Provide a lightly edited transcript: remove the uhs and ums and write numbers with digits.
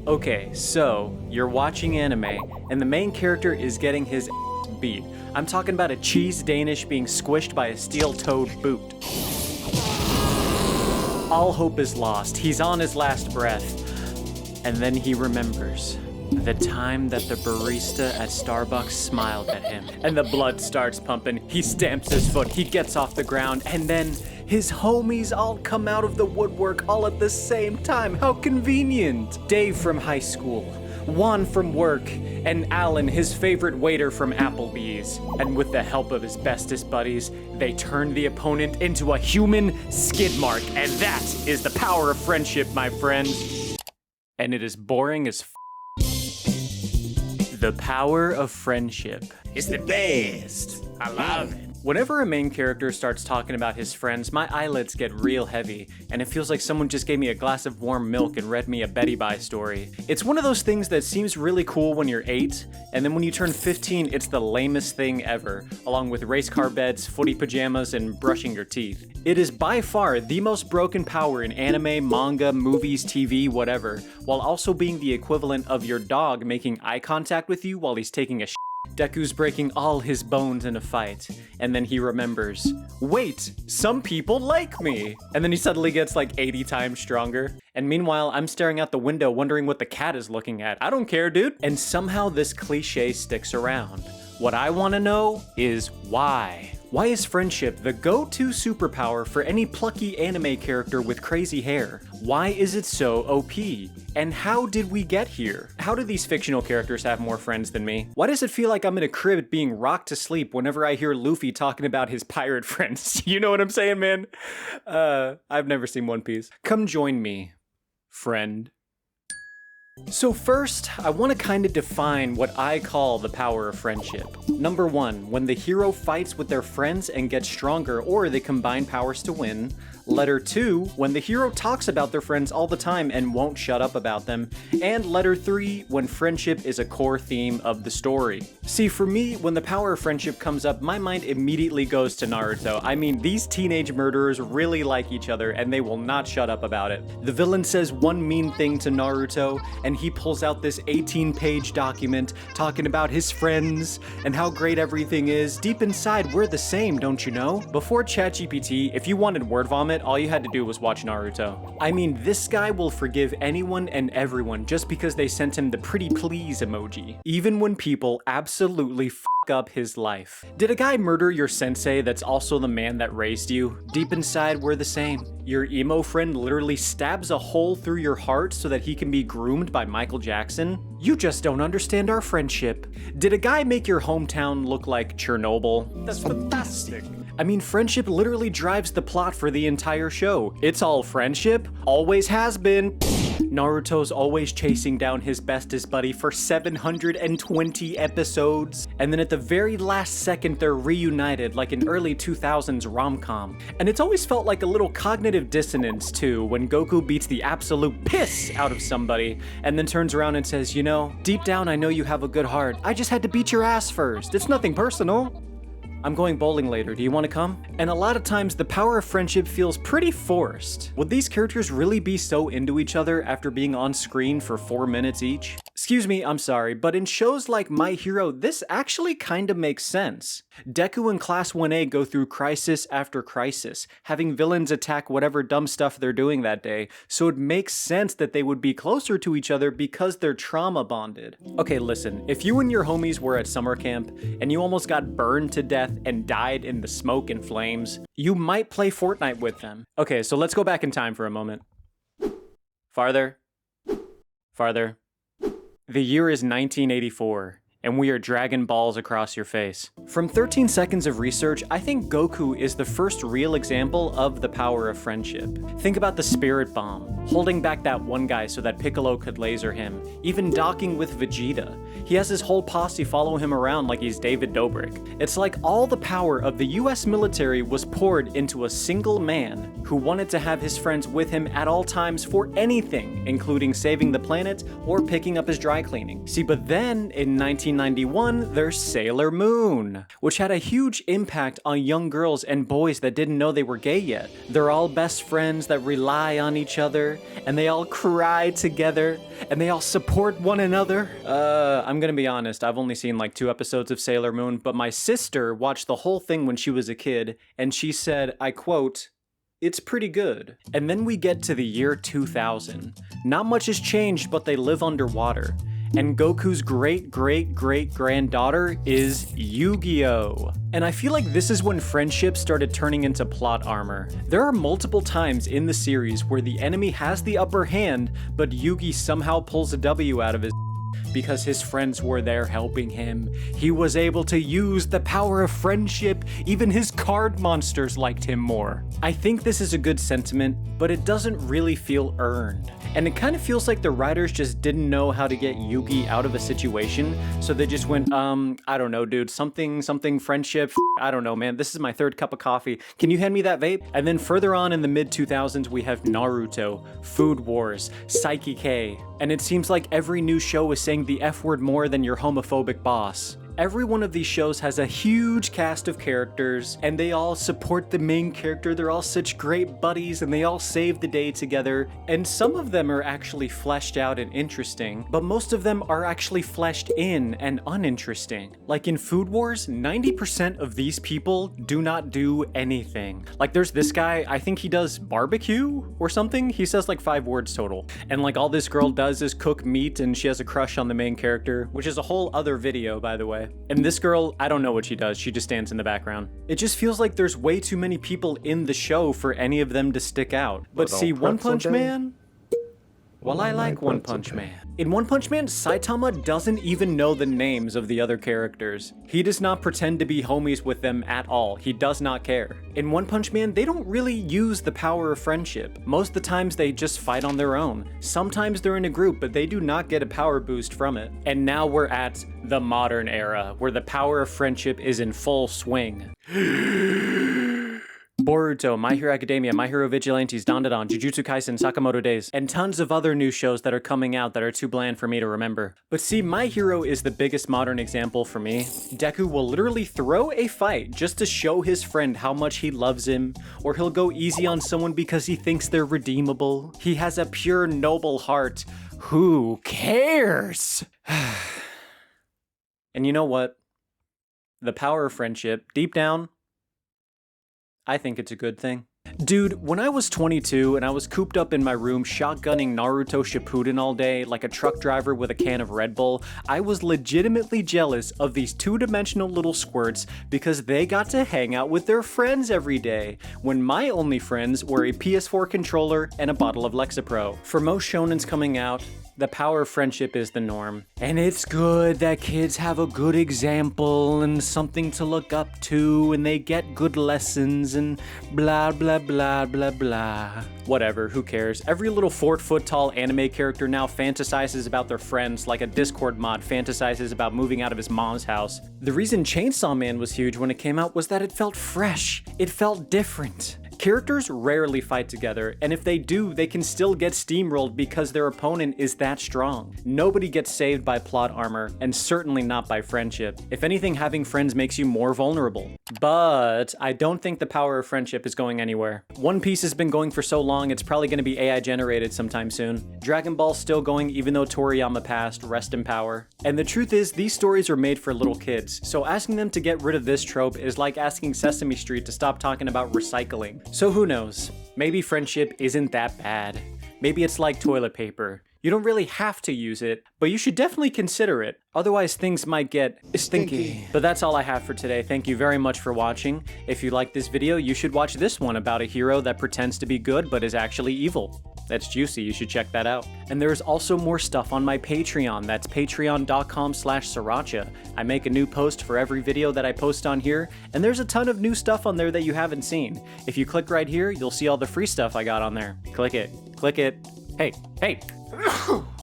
Okay, so you're watching anime, and the main character is getting his beat. I'm talking about a cheese Danish being squished by a steel-toed boot. All hope is lost. He's on his last breath. And then he remembers the time that the barista at Starbucks smiled at him. And the blood starts pumping. He stamps his foot. He gets off the ground. And then his homies all come out of the woodwork all at the same time. How convenient. Dave from high school, Juan from work, and Alan, his favorite waiter from Applebee's. And with the help of his bestest buddies, they turn the opponent into a human skid mark. And that is the power of friendship, my friends. And it is boring as The power of friendship. It's the best. I love it. Whenever a main character starts talking about his friends, my eyelids get real heavy, and it feels like someone just gave me a glass of warm milk and read me a Betty Bye story. It's one of those things that seems really cool when you're 8, and then when you turn 15, it's the lamest thing ever, along with race car beds, footy pajamas, and brushing your teeth. It is by far the most broken power in anime, manga, movies, TV, whatever, while also being the equivalent of your dog making eye contact with you while he's taking a shit. Deku's breaking all his bones in a fight, and then he remembers, wait, some people like me! And then he suddenly gets like 80 times stronger. And meanwhile, I'm staring out the window wondering what the cat is looking at. I don't care, dude. And somehow this cliche sticks around. What I want to know is why? Why is friendship the go-to superpower for any plucky anime character with crazy hair? Why is it so OP? And how did we get here? How do these fictional characters have more friends than me? Why does it feel like I'm in a crib being rocked to sleep whenever I hear Luffy talking about his pirate friends? You know what I'm saying, man? I've never seen One Piece. Come join me, friend. So first, I want to kind of define what I call the power of friendship. Number 1, when the hero fights with their friends and gets stronger, or they combine powers to win. Letter 2, when the hero talks about their friends all the time and won't shut up about them. And letter 3, when friendship is a core theme of the story. See, for me, when the power of friendship comes up, my mind immediately goes to Naruto. I mean, these teenage murderers really like each other and they will not shut up about it. The villain says one mean thing to Naruto, and he pulls out this 18-page document talking about his friends and how great everything is. Deep inside, we're the same, don't you know? Before ChatGPT, if you wanted word vomit, all you had to do was watch Naruto. I mean, this guy will forgive anyone and everyone just because they sent him the pretty please emoji, even when people absolutely f up his life. Did a guy murder your sensei that's also the man that raised you? Deep inside, we're the same. Your emo friend literally stabs a hole through your heart so that he can be groomed by Michael Jackson? You just don't understand our friendship. Did a guy make your hometown look like Chernobyl? That's fantastic. I mean, friendship literally drives the plot for the entire show. It's all friendship, always has been. Naruto's always chasing down his bestest buddy for 720 episodes, and then at the very last second they're reunited like an early 2000s rom-com. And it's always felt like a little cognitive dissonance too, when Goku beats the absolute piss out of somebody, and then turns around and says, you know, deep down I know you have a good heart, I just had to beat your ass first, it's nothing personal. I'm going bowling later, do you want to come? And a lot of times the power of friendship feels pretty forced. Would these characters really be so into each other after being on screen for 4 minutes each? Excuse me, I'm sorry, but in shows like My Hero, this actually kinda makes sense. Deku and Class 1A go through crisis after crisis, having villains attack whatever dumb stuff they're doing that day, so it makes sense that they would be closer to each other because they're trauma bonded. Okay, listen, if you and your homies were at summer camp, and you almost got burned to death and died in the smoke and flames, you might play Fortnite with them. Okay, so let's go back in time for a moment. Farther. Farther. The year is 1984, and we are dragging balls across your face. From 13 seconds of research, I think Goku is the first real example of the power of friendship. Think about the Spirit Bomb, holding back that one guy so that Piccolo could laser him, even docking with Vegeta. He has his whole posse follow him around like he's David Dobrik. It's like all the power of the US military was poured into a single man who wanted to have his friends with him at all times for anything, including saving the planet or picking up his dry cleaning. See, but then in 19 1991, there's Sailor Moon, which had a huge impact on young girls and boys that didn't know they were gay yet. They're all best friends that rely on each other, and they all cry together, and they all support one another. I'm gonna be honest, I've only seen like 2 episodes of Sailor Moon, but my sister watched the whole thing when she was a kid, and she said, I quote, "It's pretty good." And then we get to the year 2000. Not much has changed, but they live underwater. And Goku's great-great-great-granddaughter is Yu-Gi-Oh! And I feel like this is when friendship started turning into plot armor. There are multiple times in the series where the enemy has the upper hand, but Yugi somehow pulls a W out of his because his friends were there helping him. He was able to use the power of friendship. Even his card monsters liked him more. I think this is a good sentiment, but it doesn't really feel earned. And it kind of feels like the writers just didn't know how to get Yugi out of a situation, so they just went, I don't know, dude, something friendship, I don't know, man, this is my 3rd cup of coffee. Can you hand me that vape? And then further on in the mid-2000s, we have Naruto, Food Wars, Psyche K, and it seems like every new show is saying the F word more than your homophobic boss. Every one of these shows has a huge cast of characters, and they all support the main character. They're all such great buddies, and they all save the day together. And some of them are actually fleshed out and interesting, but most of them are actually fleshed in and uninteresting. Like in Food Wars, 90% of these people do not do anything. Like there's this guy, I think he does barbecue or something. He says like 5 words total. And like all this girl does is cook meat, and she has a crush on the main character, which is a whole other video, by the way. And this girl, I don't know what she does. She just stands in the background. It just feels like there's way too many people in the show for any of them to stick out. But see, One Punch Man? Well, I like One Punch Man. In One Punch Man, Saitama doesn't even know the names of the other characters. He does not pretend to be homies with them at all. He does not care. In One Punch Man, they don't really use the power of friendship. Most of the times they just fight on their own. Sometimes they're in a group, but they do not get a power boost from it. And now we're at the modern era, where the power of friendship is in full swing. Boruto, My Hero Academia, My Hero Vigilantes, Dandadan, Jujutsu Kaisen, Sakamoto Days, and tons of other new shows that are coming out that are too bland for me to remember. But see, My Hero is the biggest modern example for me. Deku will literally throw a fight just to show his friend how much he loves him, or he'll go easy on someone because he thinks they're redeemable. He has a pure, noble heart. Who cares? And you know what? The power of friendship, deep down, I think it's a good thing. Dude, when I was 22 and I was cooped up in my room shotgunning Naruto Shippuden all day like a truck driver with a can of Red Bull, I was legitimately jealous of these 2-dimensional little squirts because they got to hang out with their friends every day, when my only friends were a PS4 controller and a bottle of Lexapro. For most shonens coming out, the power of friendship is the norm. And it's good that kids have a good example and something to look up to, and they get good lessons and blah blah blah blah blah. Whatever, who cares? Every little 4-foot-tall anime character now fantasizes about their friends like a Discord mod fantasizes about moving out of his mom's house. The reason Chainsaw Man was huge when it came out was that it felt fresh. It felt different. Characters rarely fight together, and if they do, they can still get steamrolled because their opponent is that strong. Nobody gets saved by plot armor, and certainly not by friendship. If anything, having friends makes you more vulnerable. But I don't think the power of friendship is going anywhere. One Piece has been going for so long, it's probably going to be AI generated sometime soon. Dragon Ball's still going even though Toriyama passed, rest in power. And the truth is, these stories are made for little kids, so asking them to get rid of this trope is like asking Sesame Street to stop talking about recycling. So who knows? Maybe friendship isn't that bad. Maybe it's like toilet paper. You don't really have to use it, but you should definitely consider it. Otherwise, things might get stinky. But that's all I have for today. Thank you very much for watching. If you liked this video, you should watch this one about a hero that pretends to be good but is actually evil. That's juicy, you should check that out. And there's also more stuff on my Patreon. That's patreon.com/sriracha. I make a new post for every video that I post on here, and there's a ton of new stuff on there that you haven't seen. If you click right here, you'll see all the free stuff I got on there. Click it. Click it. Hey.